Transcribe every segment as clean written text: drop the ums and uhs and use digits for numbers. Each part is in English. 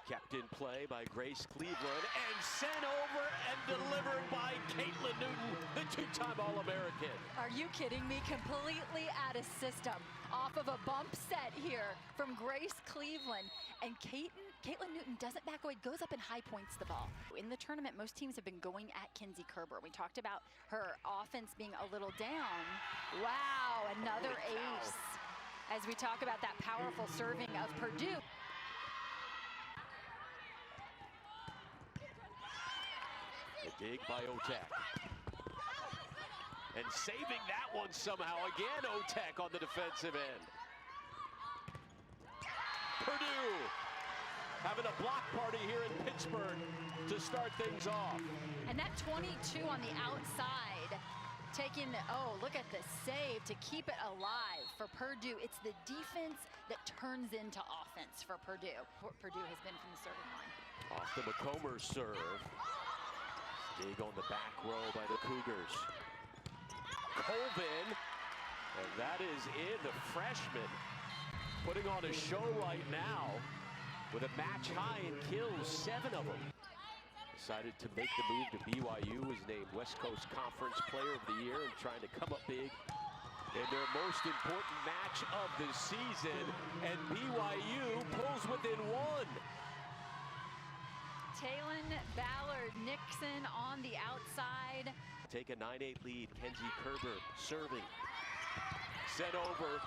Kept in play by Grace Cleveland and sent over and delivered by Caitlin Newton, the two-time All-American. Are you kidding me? Completely out of system. Off of a bump set here from Grace Cleveland. And Caitlin Newton doesn't back away, goes up and high points the ball. In the tournament, most teams have been going at Kenzie Kerber. We talked about her offense being a little down. Wow, another ace. As we talk about that powerful serving of Purdue. The dig by Otek. And saving that one somehow. Again, Otek on the defensive end. Purdue having a block party here in Pittsburgh to start things off. And that 22 on the outside, taking the, oh, look at the save to keep it alive for Purdue. It's the defense that turns into offense for Purdue. What Purdue has been from the serving line. Off the McComber serve. Dig on the back row by the Cougars. Colvin, and that is in. The freshman putting on a show right now with a match high in kills, 7 of them. Decided to make the move to BYU, was named West Coast Conference Player of the Year and trying to come up big in their most important match of the season. And BYU pulls within 1. Taylon Ballard-Nixon on the outside. Take a 9-8 lead. Kenzie Kerber serving. Sent over.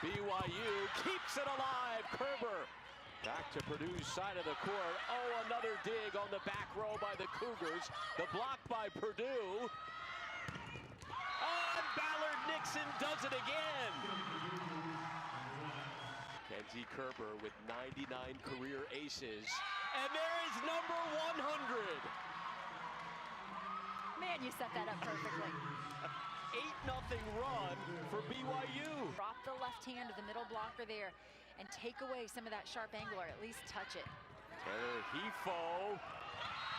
BYU keeps it alive. Kerber back to Purdue's side of the court. Oh, another dig on the back row by the Cougars. The block by Purdue. Oh, and Ballard-Nixon does it again. Kenzie Kerber with 99 career aces. And there is number 100. Man, you set that up perfectly. 8-0 run for BYU. Drop the left hand of the middle blocker there and take away some of that sharp angle, or at least touch it. Taylor Hefo.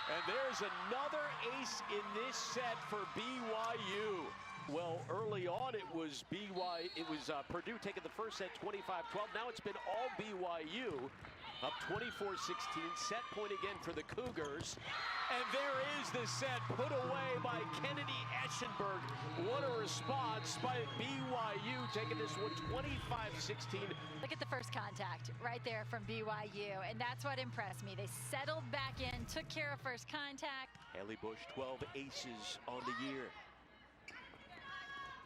And there's another ace in this set for BYU. Well, early on it was Purdue taking the first set 25-12. Now it's been all BYU. Up 24-16, set point again for the Cougars. And there is the set put away by Kennedy Eschenberg. What a response by BYU, taking this one 25-16. Look at the first contact right there from BYU, and that's what impressed me. They settled back in, took care of first contact. Haley Bush, 12 aces on the year.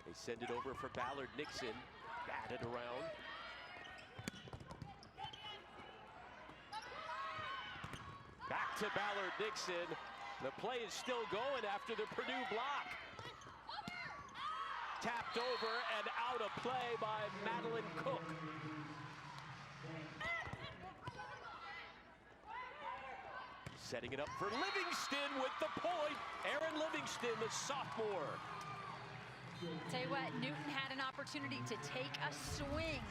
They send it over for Ballard-Nixon, batted around. Back to Ballard-Nixon. The play is still going after the Purdue block. Tapped over and out of play by Madeline Cook. Setting it up for Livingston with the point. Erin Livingston, the sophomore. Tell you what, Newton had an opportunity to take a swing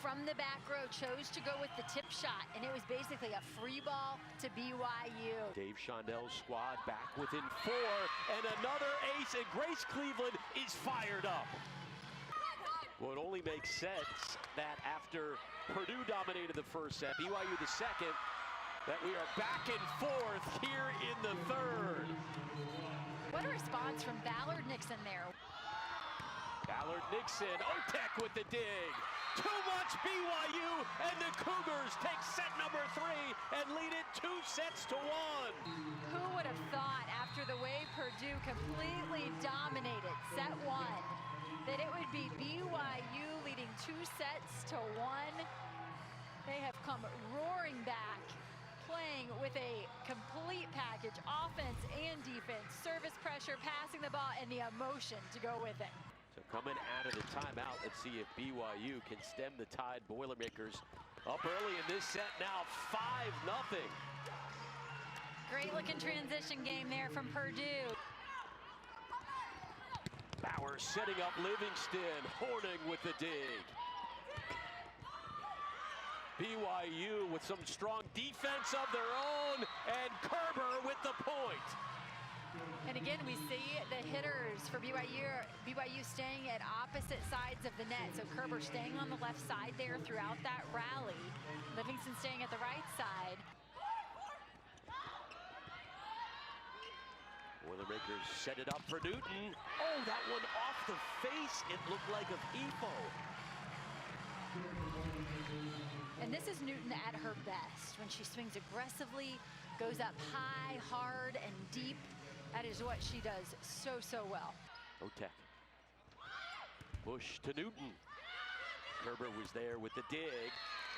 from the back row, chose to go with the tip shot, and it was basically a free ball to BYU. Dave Shondell's squad back within 4, and another ace, and Grace Cleveland is fired up. Well, it only makes sense that after Purdue dominated the first set, BYU the second, that we are back and forth here in the third. What a response from Ballard-Nixon there. Ballard-Nixon, Otek with the dig. Too much BYU, and the Cougars take set number 3 and lead it 2-1. Who would have thought, after the way Purdue completely dominated set 1, that it would be BYU leading 2-1? They have come roaring back, playing with a complete package, offense and defense, service pressure, passing the ball, and the emotion to go with it. So coming out of the timeout, let's see if BYU can stem the tide. Boilermakers up early in this set now, 5-0. Great looking transition game there from Purdue. Bauer setting up Livingston, Horning with the dig. BYU with some strong defense of their own, and Kerber with the point. And again, we see the hitters for BYU staying at opposite sides of the net. So Kerber staying on the left side there throughout that rally. Livingston staying at the right side. Boilermakers set it up for Newton. Oh, that one off the face. It looked like a Pifo. And this is Newton at her best, when she swings aggressively, goes up high, hard, and deep. That is what she does so well. Otek. Push to Newton. Kerber was there with the dig.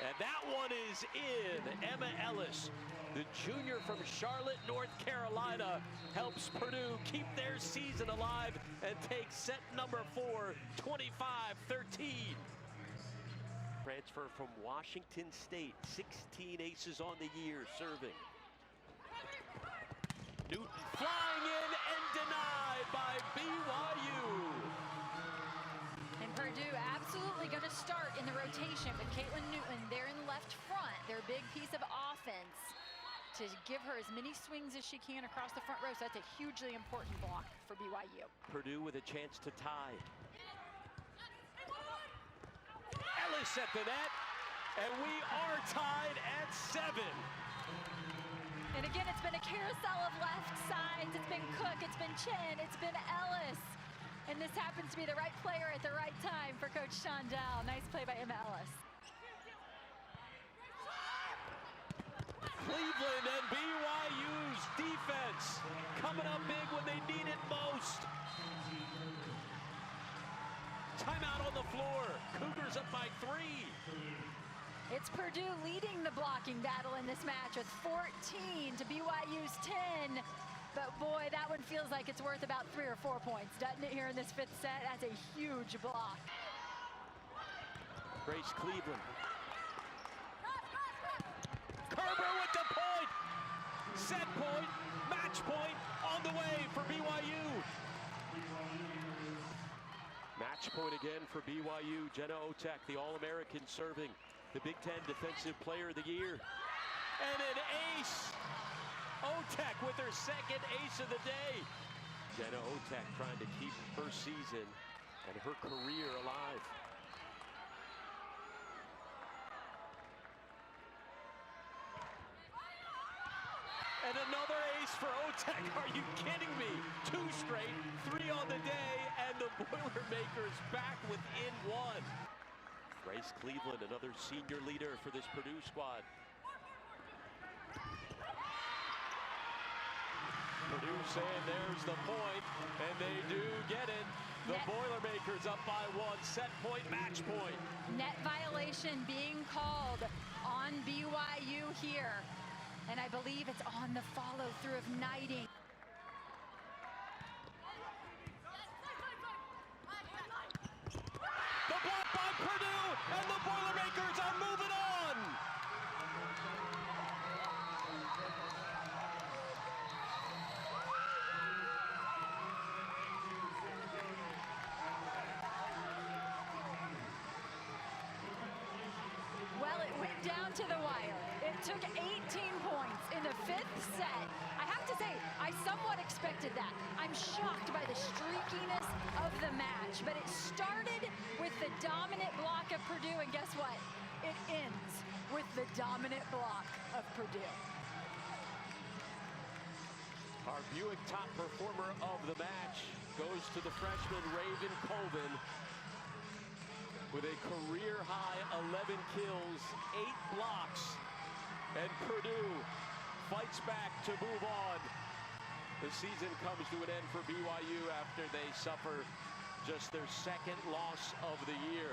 And that one is in. Emma Ellis, the junior from Charlotte, North Carolina, helps Purdue keep their season alive and take set number 4, 25-13. Transfer from Washington State, 16 aces on the year serving. Newton flying in and denied by BYU. And Purdue absolutely going to start in the rotation with Caitlin Newton there in left front, their big piece of offense, to give her as many swings as she can across the front row. So that's a hugely important block for BYU. Purdue with a chance to tie. Ellis at the net, and we are tied at 7. And again, it's been a carousel of left sides. It's been Cook, it's been Chen, it's been Ellis. And this happens to be the right player at the right time for Coach Shondell. Nice play by Emma Ellis. Cleveland and BYU's defense coming up big when they need it most. Timeout on the floor. Cougars up by 3. It's Purdue leading the blocking battle in this match with 14 to BYU's 10. But boy, that one feels like it's worth about 3 or 4 points, doesn't it, here in this 5th set? That's a huge block. Grace Cleveland. Kerber with the point. Set point, match point on the way for BYU. Match point again for BYU. Jenna Otek, the All-American, serving. The Big Ten Defensive Player of the Year. And an ace! Otek with her 2nd ace of the day. Jenna Otek trying to keep her season and her career alive. And another ace for Otek. Are you kidding me? 2 straight, 3 on the day, and the Boilermakers back within 1. Grace Cleveland, another senior leader for this Purdue squad. Purdue saying there's the point, and they do get it. The Boilermakers up by 1, set point, match point. Net violation being called on BYU here. And I believe it's on the follow through of Knighting. The block by Purdue, and the Boilermakers are moving on. Well, it went down to the wire. It took 18 points in the 5th set. I have to say, I somewhat expected that. I'm shocked by the streakiness of the match, but it started with the dominant block of Purdue, and guess what? It ends with the dominant block of Purdue. Our Buick top performer of the match goes to the freshman Raven Colvin with a career-high 11 kills, 8 blocks, and Purdue fights back to move on. The season comes to an end for BYU after they suffer just their 2nd loss of the year.